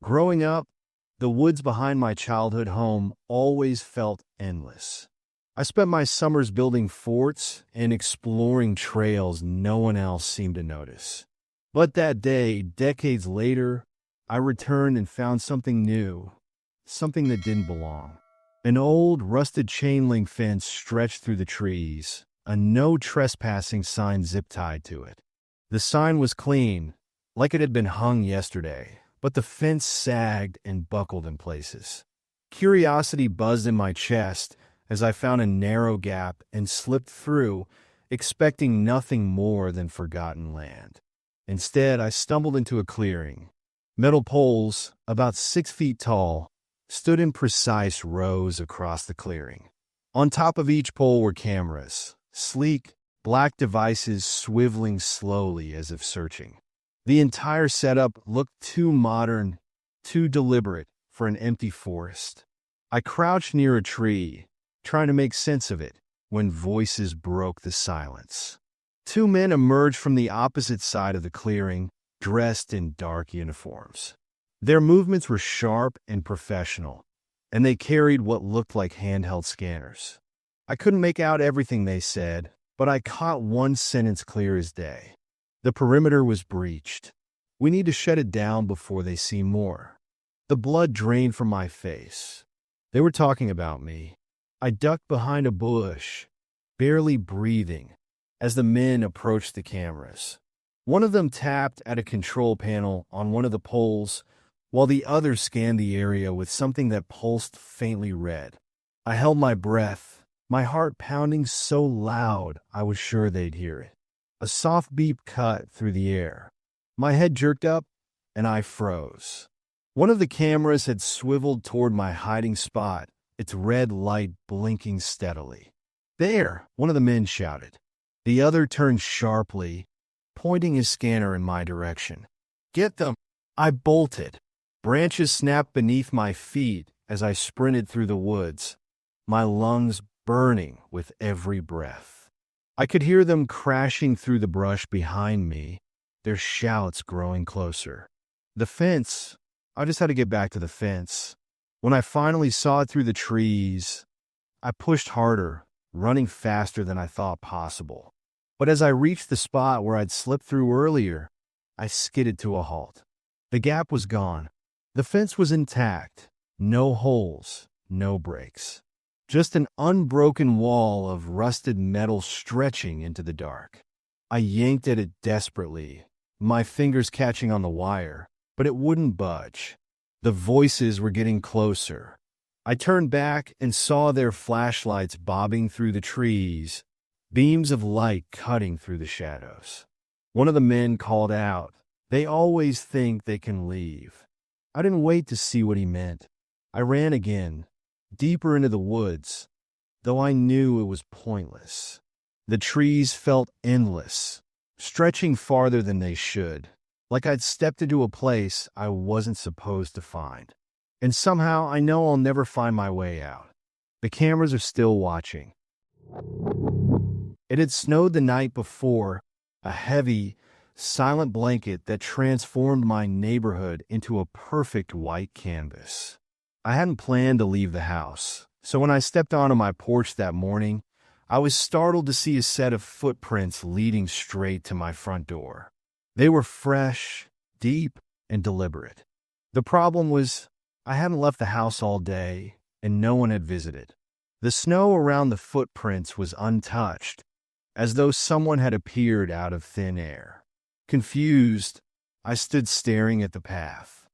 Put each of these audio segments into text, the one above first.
Growing up, the woods behind my childhood home always felt endless. I spent my summers building forts and exploring trails no one else seemed to notice. But that day, decades later, I returned and found something new, something that didn't belong. An old, rusted chain link fence stretched through the trees, a no trespassing sign zip-tied to it. The sign was clean, like it had been hung yesterday, but the fence sagged and buckled in places. Curiosity buzzed in my chest as I found a narrow gap and slipped through, expecting nothing more than forgotten land. Instead, I stumbled into a clearing. Metal poles, about 6 feet tall, stood in precise rows across the clearing. On top of each pole were cameras, sleek, black devices swiveling slowly as if searching. The entire setup looked too modern, too deliberate for an empty forest. I crouched near a tree, trying to make sense of it, when voices broke the silence. 2 men emerged from the opposite side of the clearing, dressed in dark uniforms. Their movements were sharp and professional, and they carried what looked like handheld scanners. I couldn't make out everything they said, but I caught one sentence clear as day. The perimeter was breached. We need to shut it down before they see more. The blood drained from my face. They were talking about me. I ducked behind a bush, barely breathing, as the men approached the cameras. One of them tapped at a control panel on one of the poles, while the other scanned the area with something that pulsed faintly red. I held my breath, my heart pounding so loud I was sure they'd hear it. A soft beep cut through the air. My head jerked up, and I froze. One of the cameras had swiveled toward my hiding spot, its red light blinking steadily. "There!" one of the men shouted. The other turned sharply, pointing his scanner in my direction. "Get them!" I bolted. Branches snapped beneath my feet as I sprinted through the woods, my lungs burning with every breath. I could hear them crashing through the brush behind me, their shouts growing closer. The fence, I just had to get back to the fence. When I finally saw it through the trees, I pushed harder, running faster than I thought possible. But as I reached the spot where I'd slipped through earlier, I skidded to a halt. The gap was gone. The fence was intact. No holes, no breaks. Just an unbroken wall of rusted metal stretching into the dark. I yanked at it desperately, my fingers catching on the wire, but it wouldn't budge. The voices were getting closer. I turned back and saw their flashlights bobbing through the trees, beams of light cutting through the shadows. One of the men called out, "They always think they can leave." I didn't wait to see what he meant. I ran again, deeper into the woods, though I knew it was pointless. The trees felt endless, stretching farther than they should, like I'd stepped into a place I wasn't supposed to find. And somehow I know I'll never find my way out. The cameras are still watching. It had snowed the night before, a heavy, silent blanket that transformed my neighborhood into a perfect white canvas. I hadn't planned to leave the house, so when I stepped onto my porch that morning, I was startled to see a set of footprints leading straight to my front door. They were fresh, deep, and deliberate. The problem was, I hadn't left the house all day, and no one had visited. The snow around the footprints was untouched, as though someone had appeared out of thin air. Confused, I stood staring at the path.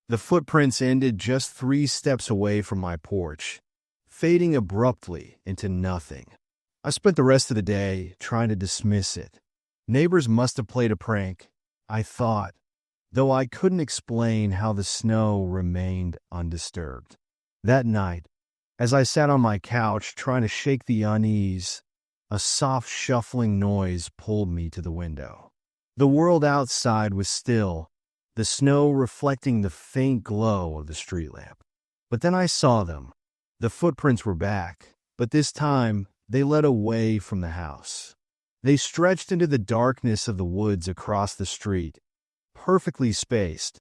The footprints ended just 3 steps away from my porch, fading abruptly into nothing. I spent the rest of the day trying to dismiss it. Neighbors must have played a prank, I thought, though I couldn't explain how the snow remained undisturbed. That night, as I sat on my couch trying to shake the unease, a soft shuffling noise pulled me to the window. The world outside was still, the snow reflecting the faint glow of the street lamp. But then I saw them. The footprints were back, but this time they led away from the house. They stretched into the darkness of the woods across the street, perfectly spaced,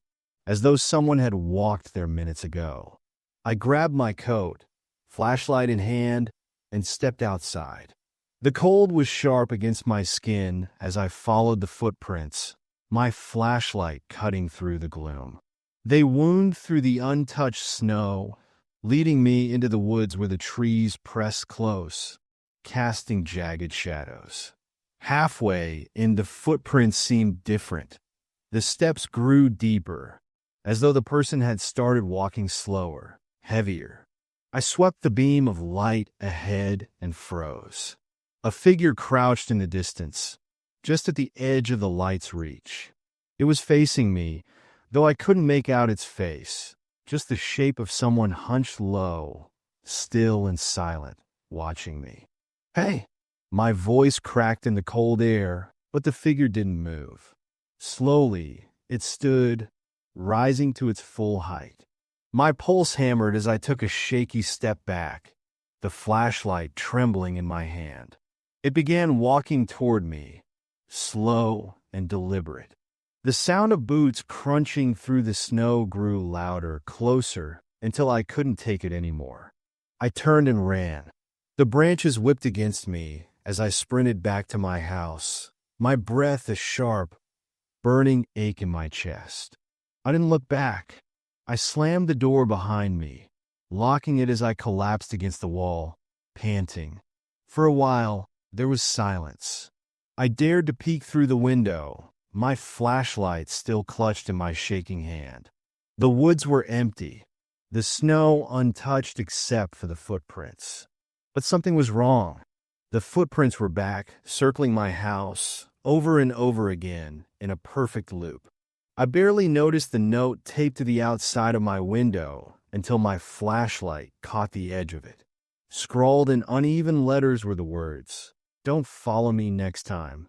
as though someone had walked there minutes ago. I grabbed my coat, flashlight in hand, and stepped outside. The cold was sharp against my skin as I followed the footprints, my flashlight cutting through the gloom. They wound through the untouched snow, leading me into the woods where the trees pressed close, casting jagged shadows. Halfway in, the footprints seemed different. The steps grew deeper, as though the person had started walking slower, heavier. I swept the beam of light ahead and froze. A figure crouched in the distance, just at the edge of the light's reach. It was facing me, though I couldn't make out its face, just the shape of someone hunched low, still and silent, watching me. "Hey!" My voice cracked in the cold air, but the figure didn't move. Slowly, it stood, rising to its full height. My pulse hammered as I took a shaky step back, the flashlight trembling in my hand. It began walking toward me, slow and deliberate. The sound of boots crunching through the snow grew louder, closer, until I couldn't take it anymore. I turned and ran. The branches whipped against me as I sprinted back to my house, my breath a sharp, burning ache in my chest. I didn't look back. I slammed the door behind me, locking it as I collapsed against the wall, panting. For a while, there was silence. I dared to peek through the window, my flashlight still clutched in my shaking hand. The woods were empty, the snow untouched except for the footprints. But something was wrong. The footprints were back, circling my house, over and over again, in a perfect loop. I barely noticed the note taped to the outside of my window until my flashlight caught the edge of it. Scrawled in uneven letters were the words, "Don't follow me next time."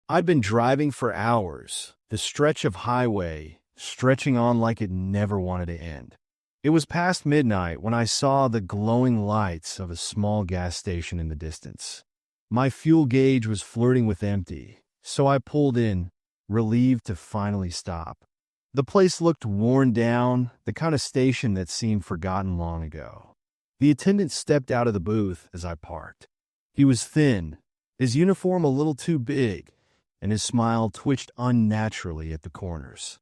I'd been driving for hours, the stretch of highway stretching on like it never wanted to end. It was past midnight when I saw the glowing lights of a small gas station in the distance. My fuel gauge was flirting with empty, so I pulled in, relieved to finally stop. The place looked worn down, the kind of station that seemed forgotten long ago. The attendant stepped out of the booth as I parked. He was thin, his uniform a little too big, and his smile twitched unnaturally at the corners.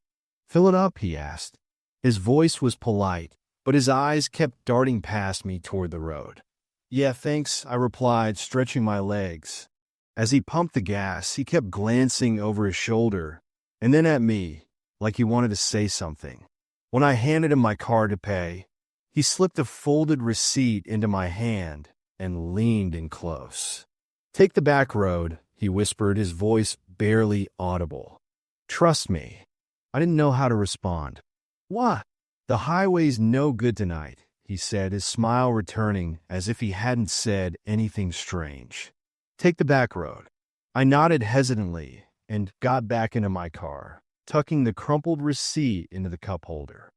"Fill it up?" he asked. His voice was polite, but his eyes kept darting past me toward the road. "Yeah, thanks," I replied, stretching my legs. As he pumped the gas, he kept glancing over his shoulder, and then at me, like he wanted to say something. When I handed him my card to pay, he slipped a folded receipt into my hand and leaned in close. "Take the back road," he whispered, his voice barely audible. "Trust me." I didn't know how to respond. "What?" "The highway's no good tonight," he said, his smile returning as if he hadn't said anything strange. "Take the back road." I nodded hesitantly and got back into my car, tucking the crumpled receipt into the cup holder.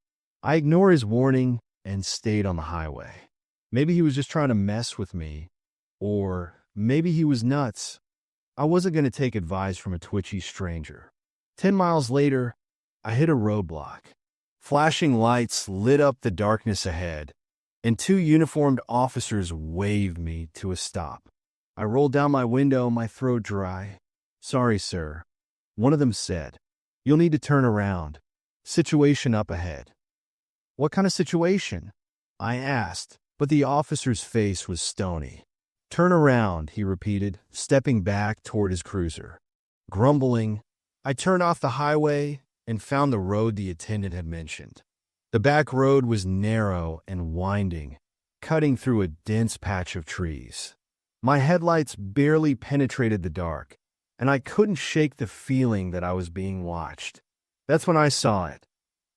I ignored his warning and stayed on the highway. Maybe he was just trying to mess with me, or maybe he was nuts. I wasn't going to take advice from a twitchy stranger. 10 miles later, I hit a roadblock. Flashing lights lit up the darkness ahead, and 2 uniformed officers waved me to a stop. I rolled down my window, my throat dry. "Sorry, sir," one of them said. "You'll need to turn around. Situation up ahead." "What kind of situation?" I asked, but the officer's face was stony. "Turn around," he repeated, stepping back toward his cruiser. Grumbling, I turned off the highway and found the road the attendant had mentioned. The back road was narrow and winding, cutting through a dense patch of trees. My headlights barely penetrated the dark, and I couldn't shake the feeling that I was being watched. That's when I saw it.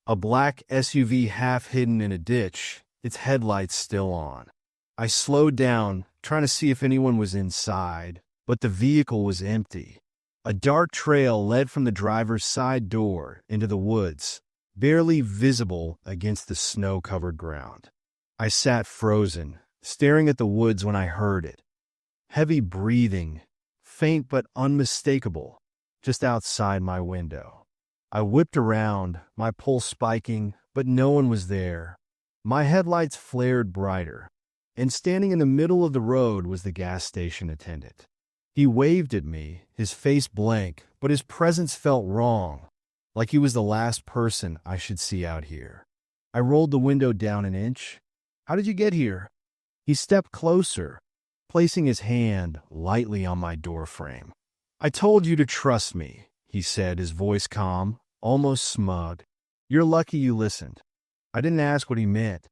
A black SUV half hidden in a ditch, its headlights still on. I slowed down, trying to see if anyone was inside, but the vehicle was empty. A dark trail led from the driver's side door into the woods, barely visible against the snow-covered ground. I sat frozen, staring at the woods when I heard it. Heavy breathing, faint but unmistakable, just outside my window. I whipped around, my pulse spiking, but no one was there. My headlights flared brighter, and standing in the middle of the road was the gas station attendant. He waved at me, his face blank, but his presence felt wrong, like he was the last person I should see out here. I rolled the window down an inch. "How did you get here?" He stepped closer, placing his hand lightly on my doorframe. "I told you to trust me," he said, his voice calm, almost smug. "You're lucky you listened." I didn't ask what he meant.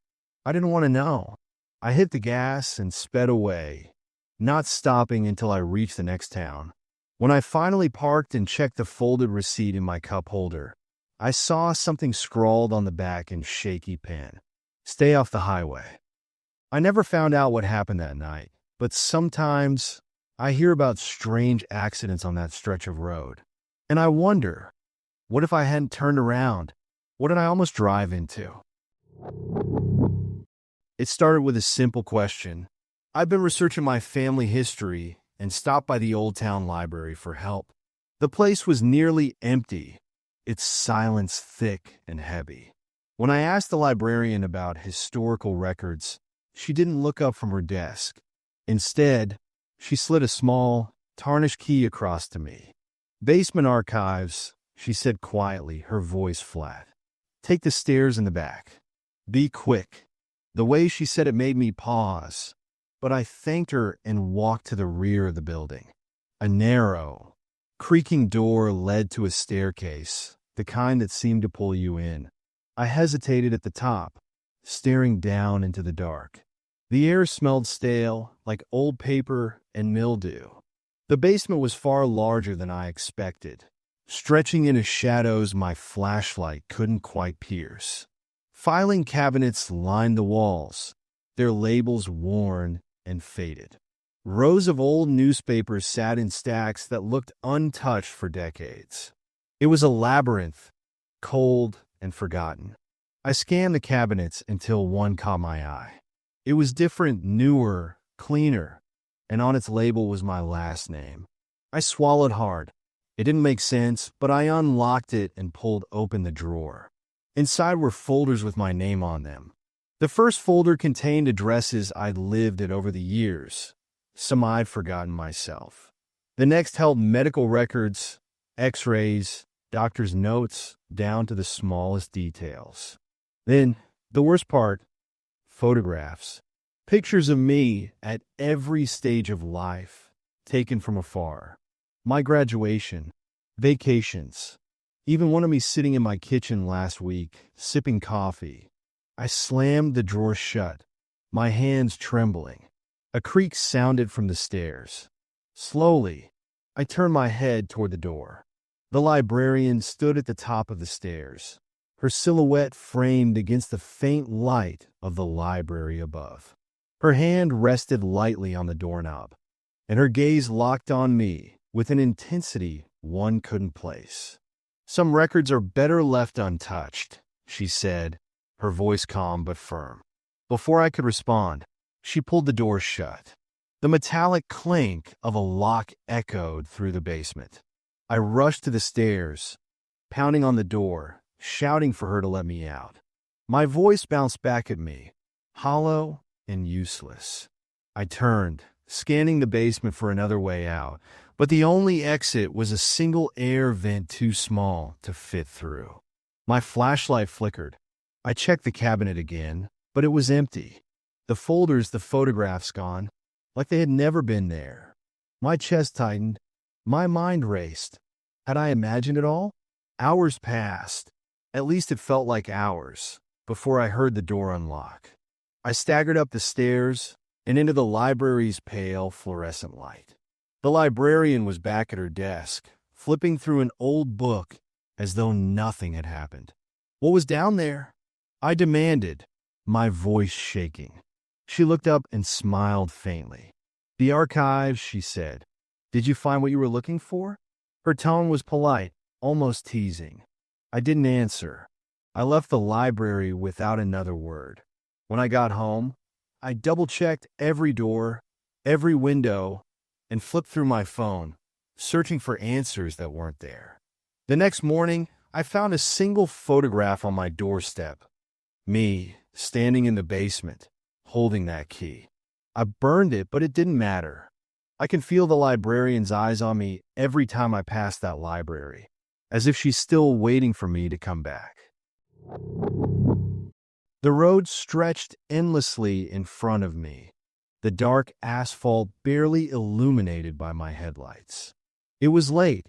I didn't want to know. I hit the gas and sped away, not stopping until I reached the next town. When I finally parked and checked the folded receipt in my cup holder, I saw something scrawled on the back in shaky pen. "Stay off the highway." I never found out what happened that night, but sometimes I hear about strange accidents on that stretch of road. And I wonder, what if I hadn't turned around? What did I almost drive into? It started with a simple question. I've been researching my family history and stopped by the Old Town Library for help. The place was nearly empty, its silence thick and heavy. When I asked the librarian about historical records, she didn't look up from her desk. Instead, she slid a small, tarnished key across to me. "Basement archives," she said quietly, her voice flat. "Take the stairs in the back. Be quick." The way she said it made me pause, but I thanked her and walked to the rear of the building. A narrow, creaking door led to a staircase, the kind that seemed to pull you in. I hesitated at the top, staring down into the dark. The air smelled stale, like old paper and mildew. The basement was far larger than I expected, stretching into shadows my flashlight couldn't quite pierce. Filing cabinets lined the walls, their labels worn and faded. Rows of old newspapers sat in stacks that looked untouched for decades. It was a labyrinth, cold and forgotten. I scanned the cabinets until one caught my eye. It was different, newer, cleaner, and on its label was my last name. I swallowed hard. It didn't make sense, but I unlocked it and pulled open the drawer. Inside were folders with my name on them. The first folder contained addresses I'd lived at over the years, some I'd forgotten myself. The next held medical records, x-rays, doctor's notes, down to the smallest details. Then, the worst part, photographs. Pictures of me at every stage of life, taken from afar. My graduation, vacations, even one of me sitting in my kitchen last week, sipping coffee. I slammed the drawer shut, my hands trembling. A creak sounded from the stairs. Slowly, I turned my head toward the door. The librarian stood at the top of the stairs, her silhouette framed against the faint light of the library above. Her hand rested lightly on the doorknob, and her gaze locked on me with an intensity one couldn't place. "Some records are better left untouched," she said, her voice calm but firm. Before I could respond, she pulled the door shut. The metallic clink of a lock echoed through the basement. I rushed to the stairs, pounding on the door, shouting for her to let me out. My voice bounced back at me, hollow and useless. I turned, scanning the basement for another way out, but the only exit was a single air vent too small to fit through. My flashlight flickered. I checked the cabinet again, but it was empty. The folders, the photographs gone, like they had never been there. My chest tightened. My mind raced. Had I imagined it all? Hours passed. At least it felt like hours, before I heard the door unlock. I staggered up the stairs and into the library's pale fluorescent light. The librarian was back at her desk, flipping through an old book as though nothing had happened. "What was down there?" I demanded, my voice shaking. She looked up and smiled faintly. "The archives," she said. "Did you find what you were looking for?" Her tone was polite, almost teasing. I didn't answer. I left the library without another word. When I got home, I double-checked every door, every window, and flipped through my phone, searching for answers that weren't there. The next morning, I found a single photograph on my doorstep. Me, standing in the basement, holding that key. I burned it, but it didn't matter. I can feel the librarian's eyes on me every time I pass that library, as if she's still waiting for me to come back. The road stretched endlessly in front of me, the dark asphalt barely illuminated by my headlights. It was late,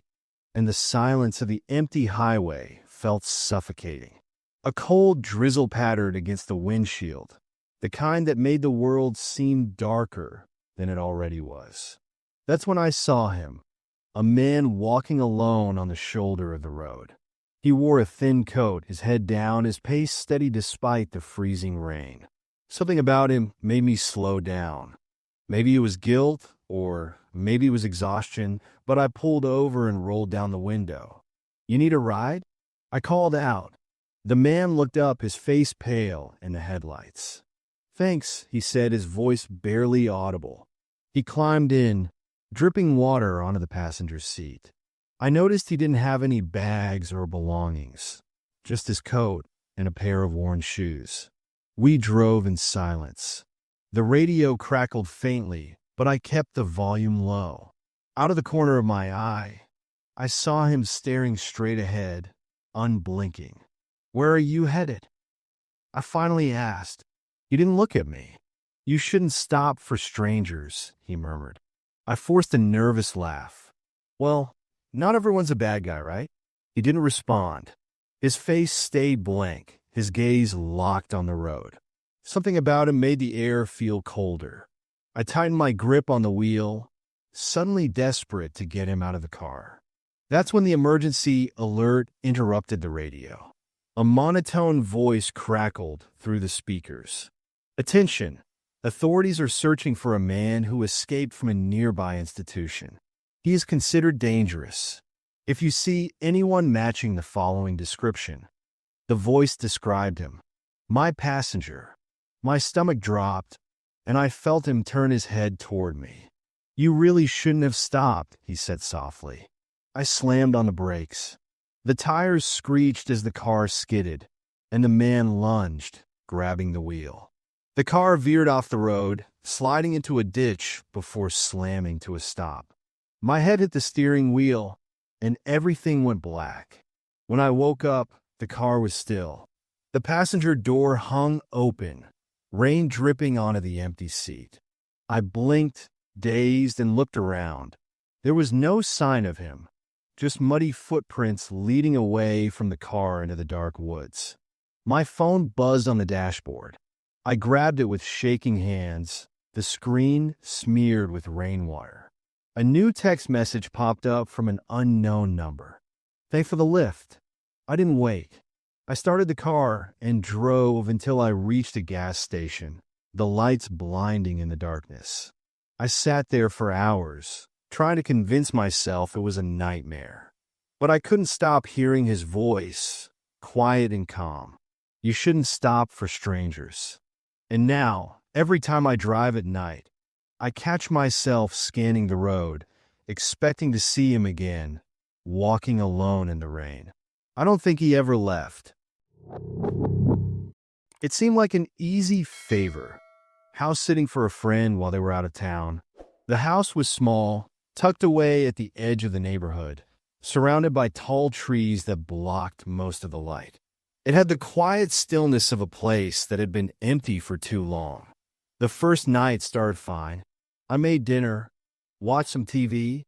and the silence of the empty highway felt suffocating. A cold drizzle pattered against the windshield, the kind that made the world seem darker than it already was. That's when I saw him, a man walking alone on the shoulder of the road. He wore a thin coat, his head down, his pace steady despite the freezing rain. Something about him made me slow down. Maybe it was guilt, or maybe it was exhaustion, but I pulled over and rolled down the window. "You need a ride?" I called out. The man looked up, his face pale in the headlights. "Thanks," he said, his voice barely audible. He climbed in, dripping water onto the passenger seat. I noticed he didn't have any bags or belongings, just his coat and a pair of worn shoes. We drove in silence. The radio crackled faintly, but I kept the volume low. Out of the corner of my eye, I saw him staring straight ahead, unblinking. "Where are you headed?" I finally asked. He didn't look at me. "You shouldn't stop for strangers," he murmured. I forced a nervous laugh. "Well, not everyone's a bad guy, right?" He didn't respond. His face stayed blank, his gaze locked on the road. Something about him made the air feel colder. I tightened my grip on the wheel, suddenly desperate to get him out of the car. That's when the emergency alert interrupted the radio. A monotone voice crackled through the speakers. "Attention! Authorities are searching for a man who escaped from a nearby institution. He is considered dangerous. If you see anyone matching the following description." The voice described him. My passenger. My stomach dropped, and I felt him turn his head toward me. "You really shouldn't have stopped," he said softly. I slammed on the brakes. The tires screeched as the car skidded, and the man lunged, grabbing the wheel. The car veered off the road, sliding into a ditch before slamming to a stop. My head hit the steering wheel, and everything went black. When I woke up, the car was still. The passenger door hung open, rain dripping onto the empty seat. I blinked, dazed, and looked around. There was no sign of him, just muddy footprints leading away from the car into the dark woods. My phone buzzed on the dashboard. I grabbed it with shaking hands, the screen smeared with rainwater. A new text message popped up from an unknown number. "Thanks for the lift." I didn't wait. I started the car and drove until I reached a gas station, the lights blinding in the darkness. I sat there for hours, trying to convince myself it was a nightmare. But I couldn't stop hearing his voice, quiet and calm. "You shouldn't stop for strangers." And now, every time I drive at night, I catch myself scanning the road, expecting to see him again, walking alone in the rain. I don't think he ever left. It seemed like an easy favor. House sitting for a friend while they were out of town. The house was small, tucked away at the edge of the neighborhood, surrounded by tall trees that blocked most of the light. It had the quiet stillness of a place that had been empty for too long. The first night started fine. I made dinner, watched some TV,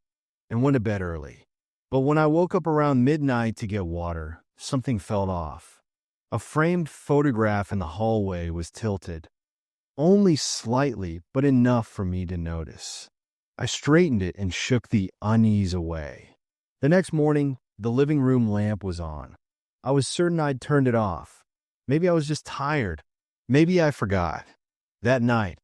and went to bed early. But when I woke up around midnight to get water, something felt off. A framed photograph in the hallway was tilted. Only slightly, but enough for me to notice. I straightened it and shook the unease away. The next morning, the living room lamp was on. I was certain I'd turned it off. Maybe I was just tired. Maybe I forgot. That night,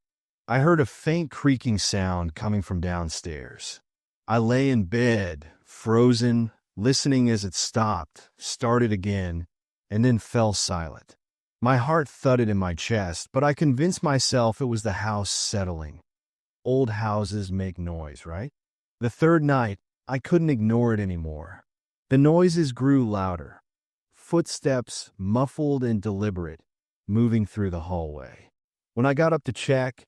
I heard a faint creaking sound coming from downstairs. I lay in bed, frozen, listening as it stopped, started again, and then fell silent. My heart thudded in my chest, but I convinced myself it was the house settling. Old houses make noise, right? The third night, I couldn't ignore it anymore. The noises grew louder. footsteps, muffled and deliberate, moving through the hallway. When I got up to check,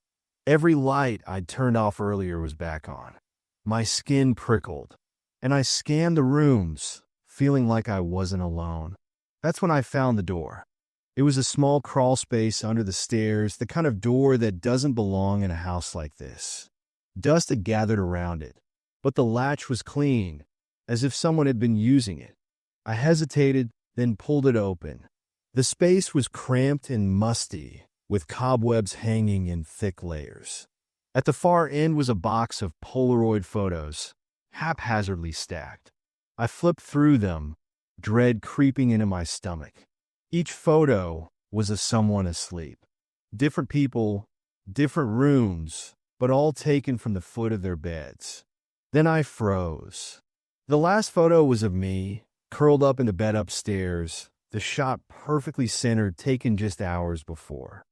every light I'd turned off earlier was back on. My skin prickled, and I scanned the rooms, feeling like I wasn't alone. That's when I found the door. It was a small crawl space under the stairs, the kind of door that doesn't belong in a house like this. Dust had gathered around it, but the latch was clean, as if someone had been using it. I hesitated, then pulled it open. The space was cramped and musty, with cobwebs hanging in thick layers. At the far end was a box of Polaroid photos, haphazardly stacked. I flipped through them, dread creeping into my stomach. Each photo was of someone asleep. Different people, different rooms, but all taken from the foot of their beds. Then I froze. The last photo was of me, curled up in the bed upstairs, the shot perfectly centered, taken just hours before.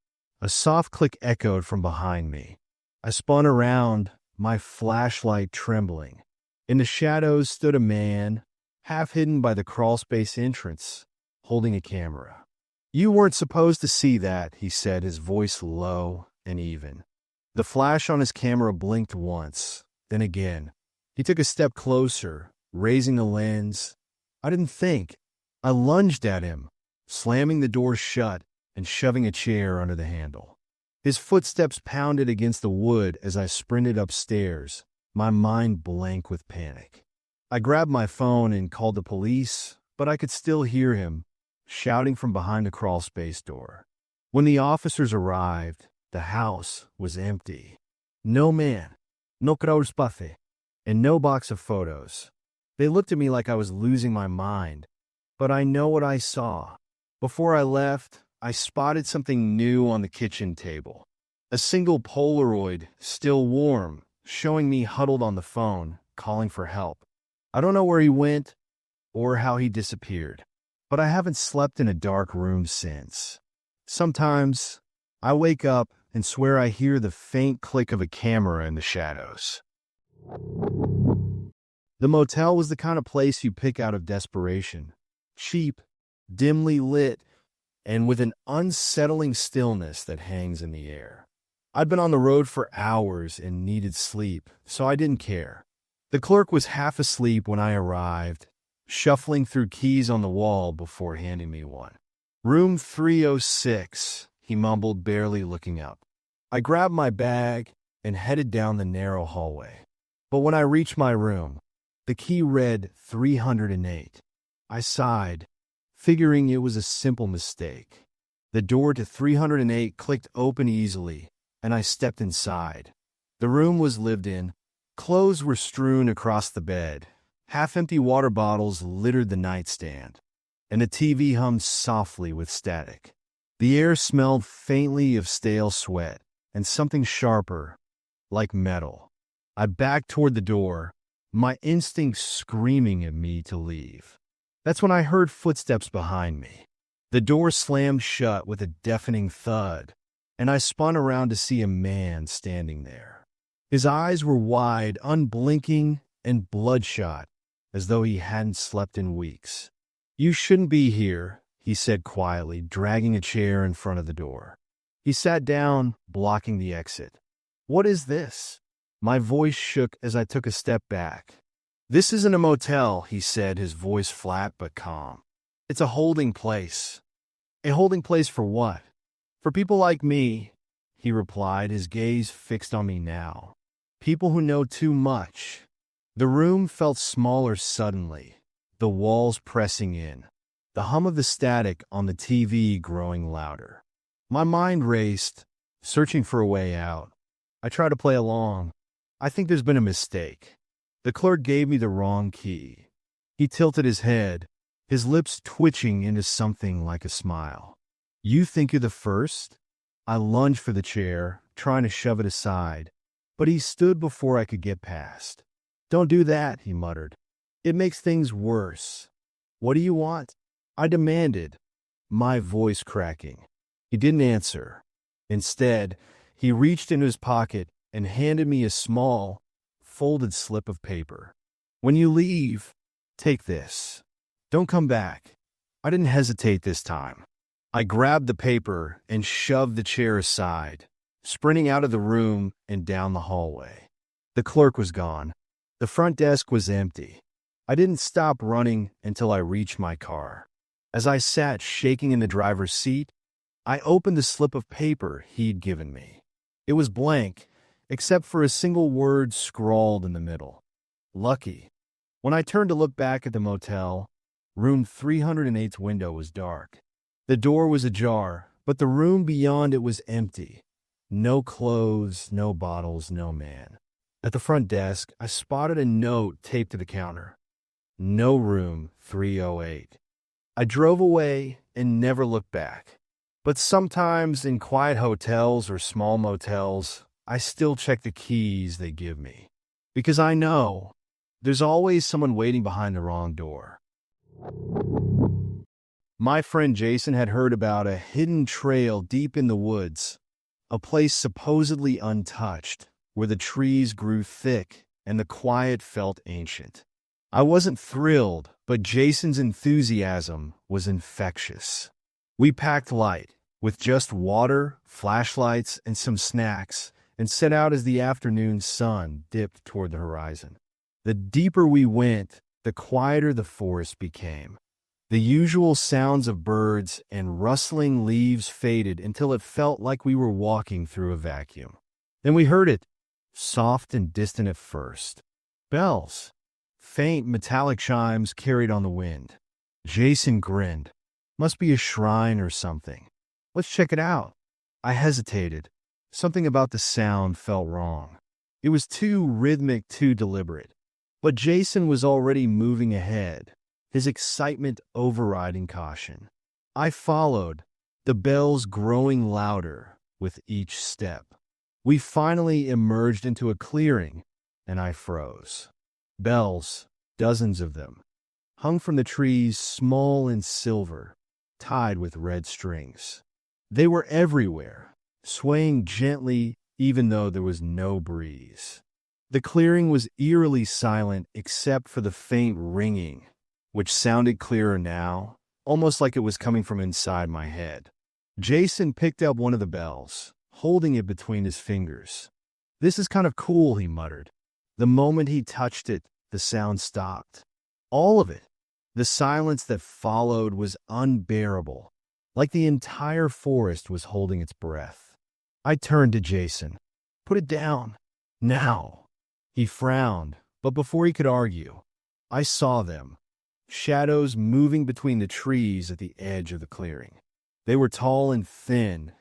A soft click echoed from behind me. I spun around, my flashlight trembling. In the shadows stood a man, half hidden by the crawlspace entrance, holding a camera. "You weren't supposed to see that," he said, his voice low and even. The flash on his camera blinked once, then again. He took a step closer, raising the lens. I didn't think. I lunged at him, slamming the door shut and shoving a chair under the handle. His footsteps pounded against the wood as I sprinted upstairs, my mind blank with panic. I grabbed my phone and called the police, but I could still hear him, shouting from behind the crawlspace door. When the officers arrived, the house was empty. No man, no crawlspace, and no box of photos. They looked at me like I was losing my mind, but I know what I saw. Before I left, I spotted something new on the kitchen table. A single Polaroid, still warm, showing me huddled on the phone, calling for help. I don't know where he went or how he disappeared, but I haven't slept in a dark room since. Sometimes I wake up and swear I hear the faint click of a camera in the shadows. The motel was the kind of place you pick out of desperation. Cheap, dimly lit, and with an unsettling stillness that hangs in the air. I'd been on the road for hours and needed sleep, so I didn't care. The clerk was half asleep when I arrived, shuffling through keys on the wall before handing me one. "Room 306, he mumbled, barely looking up. I grabbed my bag and headed down the narrow hallway. But when I reached my room, the key read 308. I sighed, figuring it was a simple mistake. The door to 308 clicked open easily, and I stepped inside. The room was lived in. Clothes were strewn across the bed. Half-empty water bottles littered the nightstand, and the TV hummed softly with static. The air smelled faintly of stale sweat and something sharper, like metal. I backed toward the door, my instincts screaming at me to leave. That's when I heard footsteps behind me. The door slammed shut with a deafening thud, and I spun around to see a man standing there. His eyes were wide, unblinking, and bloodshot, as though he hadn't slept in weeks. "You shouldn't be here," he said quietly, dragging a chair in front of the door. He sat down, blocking the exit. "What is this?" My voice shook as I took a step back. "This isn't a motel," he said, his voice flat but calm. "It's a holding place." "A holding place for what?" "For people like me," he replied, his gaze fixed on me now. "People who know too much." The room felt smaller suddenly, the walls pressing in, the hum of the static on the TV growing louder. My mind raced, searching for a way out. I tried to play along. "I think there's been a mistake." The clerk gave me the wrong key. He tilted his head, his lips twitching into something like a smile. "You think you're the first?" I lunged for the chair, trying to shove it aside, but he stood before I could get past. "Don't do that," he muttered. "It makes things worse." "What do you want?" I demanded, my voice cracking. He didn't answer. Instead, he reached into his pocket and handed me a small, folded slip of paper. "When you leave, take this. Don't come back. I didn't hesitate this time. I grabbed the paper and shoved the chair aside, sprinting out of the room and down the hallway. The clerk was gone. The front desk was empty. I didn't stop running until I reached my car. As I sat shaking in the driver's seat, I opened the slip of paper he'd given me. It was blank, except for a single word scrawled in the middle. Lucky. When I turned to look back at the motel, room 308's window was dark. The door was ajar, but the room beyond it was empty. No clothes, no bottles, no man. At the front desk, I spotted a note taped to the counter. No room 308. I drove away and never looked back. But sometimes in quiet hotels or small motels, I still check the keys they give me. Because I know there's always someone waiting behind the wrong door. My friend Jason had heard about a hidden trail deep in the woods, a place supposedly untouched, where the trees grew thick and the quiet felt ancient. I wasn't thrilled, but Jason's enthusiasm was infectious. We packed light, with just water, flashlights, and some snacks, and set out as the afternoon sun dipped toward the horizon. The deeper we went, the quieter the forest became. The usual sounds of birds and rustling leaves faded until it felt like we were walking through a vacuum. Then we heard it, soft and distant at first. Bells. Faint metallic chimes carried on the wind. Jason grinned. Must be a shrine or something. Let's check it out. I hesitated. Something about the sound felt wrong. It was too rhythmic, too deliberate. But Jason was already moving ahead, his excitement overriding caution. I followed, the bells growing louder with each step. We finally emerged into a clearing, and I froze. Bells, dozens of them, hung from the trees, small and silver, tied with red strings. They were everywhere, swaying gently even though there was no breeze. The clearing was eerily silent except for the faint ringing, which sounded clearer now, almost like it was coming from inside my head. Jason picked up one of the bells, holding it between his fingers. "This is kind of cool," he muttered. The moment he touched it, the sound stopped. All of it. The silence that followed was unbearable, like the entire forest was holding its breath. I turned to Jason. "Put it down. Now." He frowned, but before he could argue, I saw them. Shadows moving between the trees at the edge of the clearing. They were tall and thin,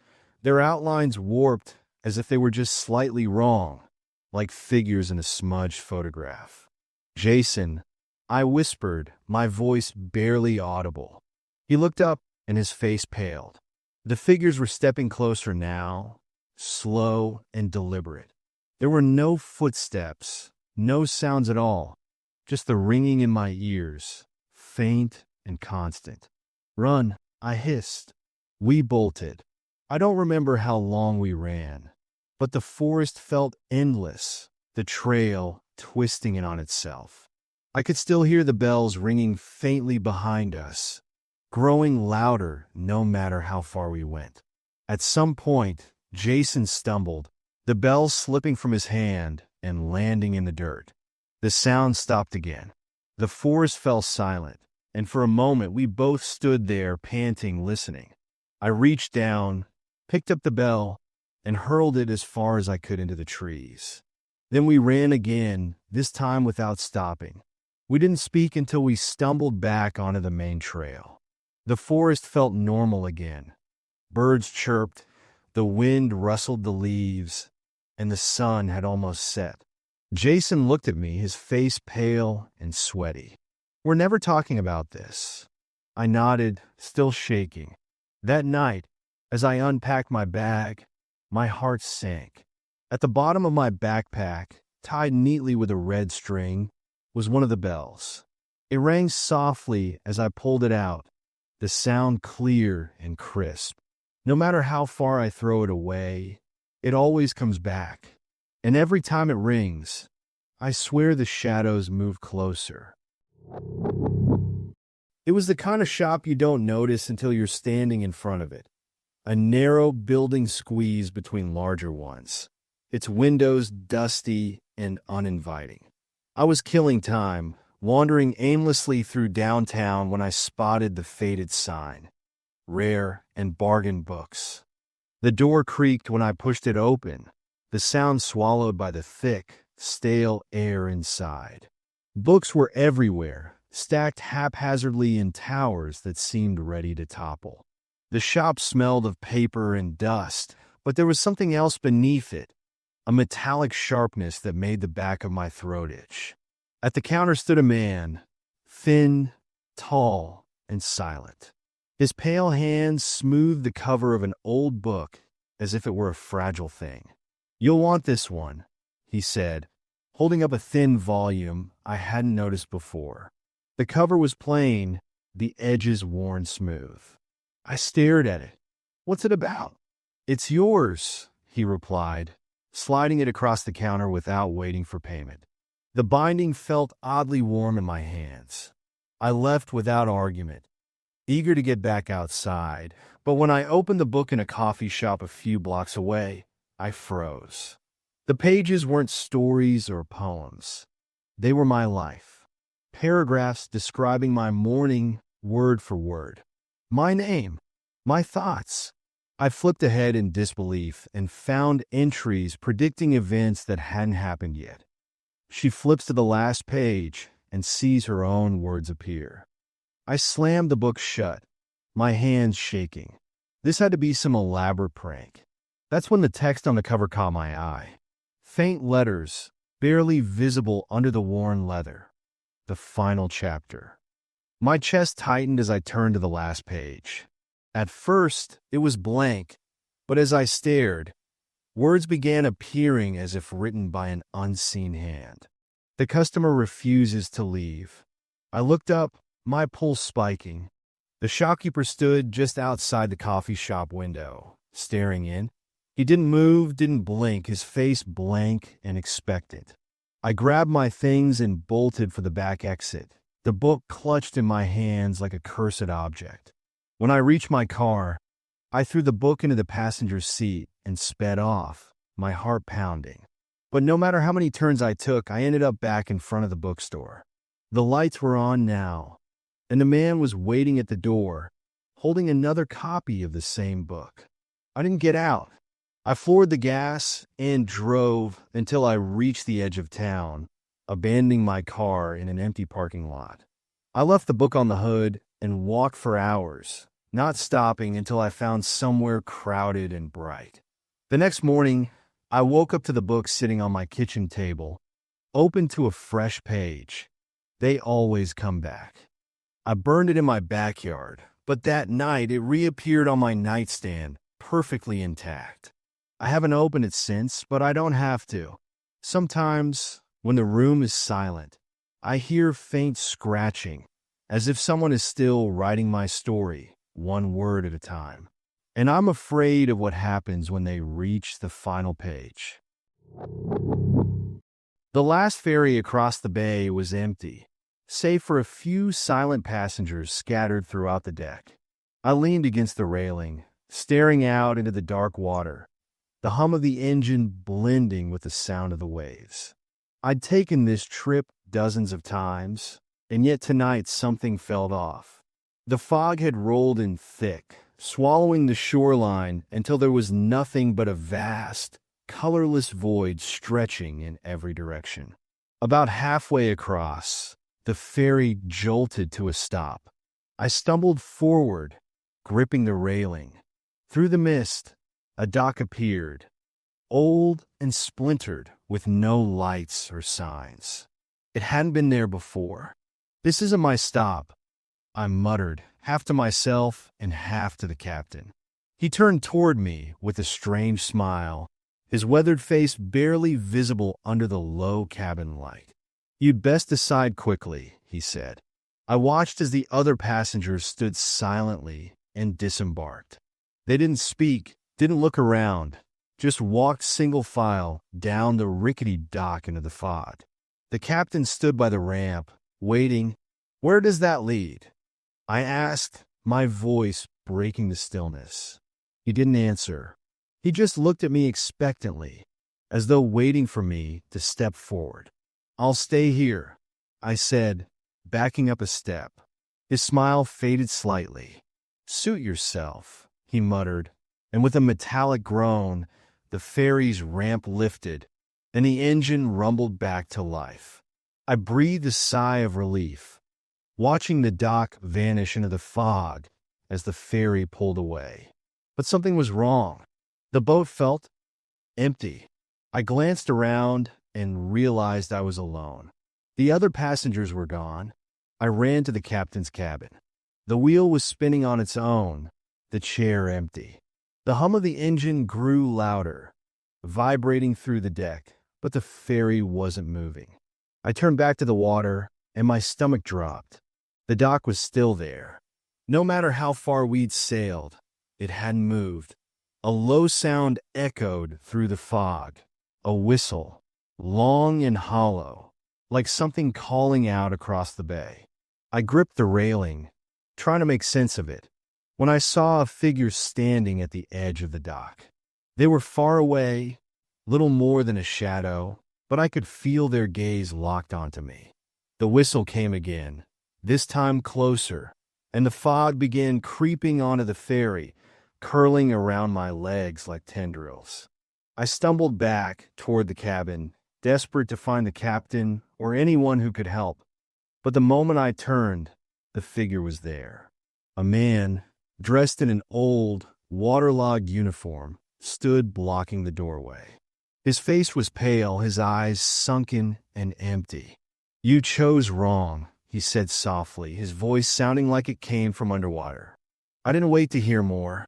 their outlines warped as if they were just slightly wrong, like figures in a smudged photograph. "Jason," I whispered, my voice barely audible. He looked up and his face paled. The figures were stepping closer now, slow and deliberate. There were no footsteps, no sounds at all, just the ringing in my ears, faint and constant. "Run," I hissed. We bolted. I don't remember how long we ran, but the forest felt endless, the trail twisting in on itself. I could still hear the bells ringing faintly behind us, growing louder no matter how far we went. At some point, Jason stumbled, the bell slipping from his hand and landing in the dirt. The sound stopped again. The forest fell silent, and for a moment we both stood there panting, listening. I reached down, picked up the bell, and hurled it as far as I could into the trees. Then we ran again, this time without stopping. We didn't speak until we stumbled back onto the main trail. The forest felt normal again. Birds chirped, the wind rustled the leaves, and the sun had almost set. Jason looked at me, his face pale and sweaty. "We're never talking about this." I nodded, still shaking. That night, as I unpacked my bag, my heart sank. At the bottom of my backpack, tied neatly with a red string, was one of the bells. It rang softly as I pulled it out, the sound clear and crisp. No matter how far I throw it away, it always comes back. And every time it rings, I swear the shadows move closer. It was the kind of shop you don't notice until you're standing in front of it. A narrow building squeezed between larger ones, its windows dusty and uninviting. I was killing time, wandering aimlessly through downtown when I spotted the faded sign, Rare and Bargain Books. The door creaked when I pushed it open, the sound swallowed by the thick, stale air inside. Books were everywhere, stacked haphazardly in towers that seemed ready to topple. The shop smelled of paper and dust, but there was something else beneath it, a metallic sharpness that made the back of my throat itch. At the counter stood a man, thin, tall, and silent. His pale hands smoothed the cover of an old book as if it were a fragile thing. "You'll want this one," he said, holding up a thin volume I hadn't noticed before. The cover was plain, the edges worn smooth. I stared at it. "What's it about?" "It's yours," he replied, sliding it across the counter without waiting for payment. The binding felt oddly warm in my hands. I left without argument, eager to get back outside, but when I opened the book in a coffee shop a few blocks away, I froze. The pages weren't stories or poems. They were my life. Paragraphs describing my morning word for word. My name. My thoughts. I flipped ahead in disbelief and found entries predicting events that hadn't happened yet. She flips to the last page and sees her own words appear. I slammed the book shut, my hands shaking. This had to be some elaborate prank. That's when the text on the cover caught my eye. Faint letters, barely visible under the worn leather. The final chapter. My chest tightened as I turned to the last page. At first, it was blank, but as I stared, words began appearing as if written by an unseen hand. "The customer refuses to leave." I looked up, my pulse spiking. The shopkeeper stood just outside the coffee shop window, staring in. He didn't move, didn't blink, his face blank and expectant. I grabbed my things and bolted for the back exit, the book clutched in my hands like a cursed object. When I reached my car, I threw the book into the passenger seat and sped off, my heart pounding. But no matter how many turns I took, I ended up back in front of the bookstore. The lights were on now, and the man was waiting at the door, holding another copy of the same book. I didn't get out. I floored the gas and drove until I reached the edge of town, abandoning my car in an empty parking lot. I left the book on the hood and walked for hours, not stopping until I found somewhere crowded and bright. The next morning, I woke up to the book sitting on my kitchen table, open to a fresh page. They always come back. I burned it in my backyard, but that night it reappeared on my nightstand, perfectly intact. I haven't opened it since, but I don't have to. Sometimes, when the room is silent, I hear faint scratching, as if someone is still writing my story, one word at a time. And I'm afraid of what happens when they reach the final page. The last ferry across the bay was empty, save for a few silent passengers scattered throughout the deck. I leaned against the railing, staring out into the dark water, the hum of the engine blending with the sound of the waves. I'd taken this trip dozens of times, and yet tonight something felt off. The fog had rolled in thick, swallowing the shoreline until there was nothing but a vast, colorless void stretching in every direction. About halfway across, the ferry jolted to a stop. I stumbled forward, gripping the railing. Through the mist, a dock appeared, old and splintered, with no lights or signs. It hadn't been there before. "This isn't my stop," I muttered, half to myself and half to the captain. He turned toward me with a strange smile, his weathered face barely visible under the low cabin light. "You'd best decide quickly," he said. I watched as the other passengers stood silently and disembarked. They didn't speak, didn't look around, just walked single file down the rickety dock into the fog. The captain stood by the ramp, waiting. "Where does that lead?" I asked, my voice breaking the stillness. He didn't answer. He just looked at me expectantly, as though waiting for me to step forward. "I'll stay here," I said, backing up a step. His smile faded slightly. "Suit yourself," he muttered, and with a metallic groan, the ferry's ramp lifted, and the engine rumbled back to life. I breathed a sigh of relief, watching the dock vanish into the fog as the ferry pulled away. But something was wrong. The boat felt empty. I glanced around and realized I was alone. The other passengers were gone. I ran to the captain's cabin. The wheel was spinning on its own, the chair empty. The hum of the engine grew louder, vibrating through the deck, but the ferry wasn't moving. I turned back to the water, and my stomach dropped. The dock was still there. No matter how far we'd sailed, it hadn't moved. A low sound echoed through the fog, a whistle, long and hollow, like something calling out across the bay. I gripped the railing, trying to make sense of it, when I saw a figure standing at the edge of the dock. They were far away, little more than a shadow, but I could feel their gaze locked onto me. The whistle came again, this time closer, and the fog began creeping onto the ferry, curling around my legs like tendrils. I stumbled back toward the cabin, desperate to find the captain or anyone who could help. But the moment I turned, the figure was there. A man, dressed in an old, waterlogged uniform, stood blocking the doorway. His face was pale, his eyes sunken and empty. "You chose wrong," he said softly, his voice sounding like it came from underwater. I didn't wait to hear more.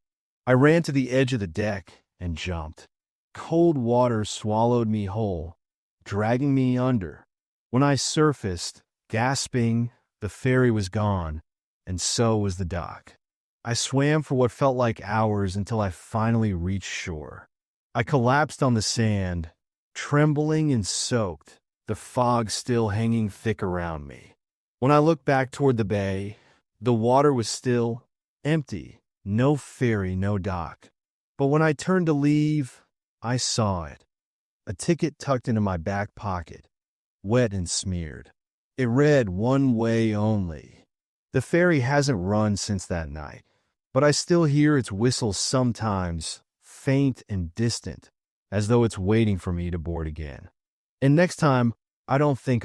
I ran to the edge of the deck and jumped. Cold water swallowed me whole, dragging me under. When I surfaced, gasping, the ferry was gone, and so was the dock. I swam for what felt like hours until I finally reached shore. I collapsed on the sand, trembling and soaked, the fog still hanging thick around me. When I looked back toward the bay, the water was still empty. No ferry, no dock. But when I turned to leave, I saw it. A ticket tucked into my back pocket, wet and smeared. It read one way only. The ferry hasn't run since that night, but I still hear its whistle sometimes, faint and distant, as though it's waiting for me to board again. And next time, I don't think